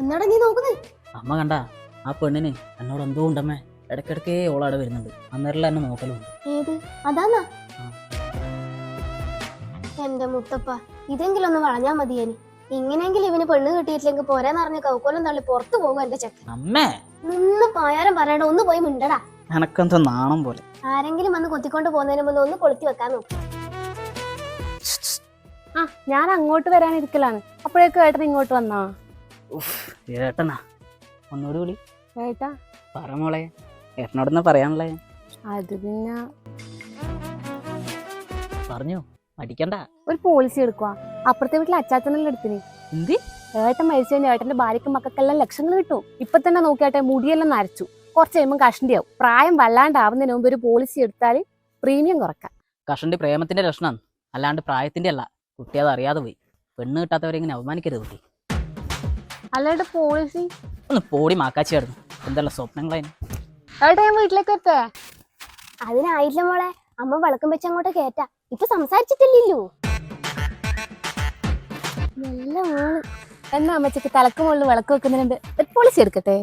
എന്നാടാ നീ നോക്കുന്നേ? അമ്മ കണ്ട ആ പെണ്ണിന് എന്നോട് എന്തോ ഉണ്ടമ്മേ. ഇടയ്ക്കിടക്കേ ഓളവിടെ വരുന്നുണ്ട്. അന്നേരം എന്നെ നോക്കലുണ്ട്. ഏത് അതാന്നാ? എന്റെ മുത്തപ്പ, ഇതെങ്കിലും ഒന്ന് വളഞ്ഞാ മതിയേനി. ഇങ്ങനെയെങ്കിലും ഇവന് പെണ്ണ് കിട്ടിയിട്ടില്ലെങ്കിൽ പോരാന്നറിഞ്ഞ കൗക്കോലം തള്ളി പുറത്തു പോകും എന്റെ ചെക്കൻ. അമ്മേ നിന്ന് പായാരം പറയണ്ട, ഒന്ന് പോയി മിണ്ടടാ. എനക്കെന്തോ നാണം പോലെ. ആരെങ്കിലും വന്ന് കുത്തിക്കൊണ്ട് പോകുന്നതിന് മുമ്പ് ഒന്ന് കൊളുത്തി വെക്കാൻ നോക്കും. ആ ഞാൻ അങ്ങോട്ട് വരാനിരിക്കലാണ്. അപ്പോഴേക്കും ഏട്ടൻ ഇങ്ങോട്ട് വന്നാ? ഏട്ടനാ ഒന്നുകൂടി വിളി. ഏട്ടാ പറ മോളെ, ഏട്ടനോടൊന്ന് പറയാനുള്ളേ. അത് പിന്നെ പറഞ്ഞു മടിക്കണ്ട. ഒരു പോളിസി എടുക്കുക. അപ്പുറത്തെ വീട്ടിലെ അച്ചാച്ചനെല്ലാം എടുത്തിന്. എന്തി ഏട്ടൻ മരിച്ചു കഴിഞ്ഞാൽ ഏട്ടന്റെ ഭാര്യയ്ക്കും മക്കൾക്കെല്ലാം ലക്ഷങ്ങൾ കിട്ടും. ഇപ്പൊ തന്നെ നോക്കിയാട്ടെ, മുടിയെല്ലാം നരച്ചു. കുറച്ച് കഴിയുമ്പോൾ കഷണ്ടിയാവും. പ്രായം വല്ലാണ്ടാവുന്നതിന് മുമ്പ് ഒരു പോളിസി എടുത്താൽ പ്രീമിയം കുറക്കാം. കഷണ്ടി പ്രേമത്തിന്റെ ലക്ഷണം, അല്ലാണ്ട് പ്രായത്തിന്റെ അല്ല. കുട്ടി അത് അറിയാതെ പോയി. പെണ്ണ് കിട്ടാത്തവരെ ഇങ്ങനെ അവമാനിക്കരുത് കുട്ടി. അല്ലാണ്ട് പോളിസി ഒന്ന് പോടി മാക്കാച്ചിയായിരുന്നു. എന്തെല്ലാം സ്വപ്നങ്ങളായിരുന്നു. ഏട്ടാ ഞാൻ വീട്ടിലേക്ക് എത്തേ? അതിനായില്ല മോളെ, അമ്മ വിളക്കം വെച്ച് അങ്ങോട്ട് കേറ്റാ. ഇപ്പൊ സംസാരിച്ചിട്ടില്ലല്ലോ. നല്ല മോള്. എന്നാ അമ്മച്ചക്ക് തലക്ക് മുകളിൽ വിളക്ക് വെക്കുന്നതിനുണ്ട് ഒരു പോളിസി എടുക്കട്ടെ?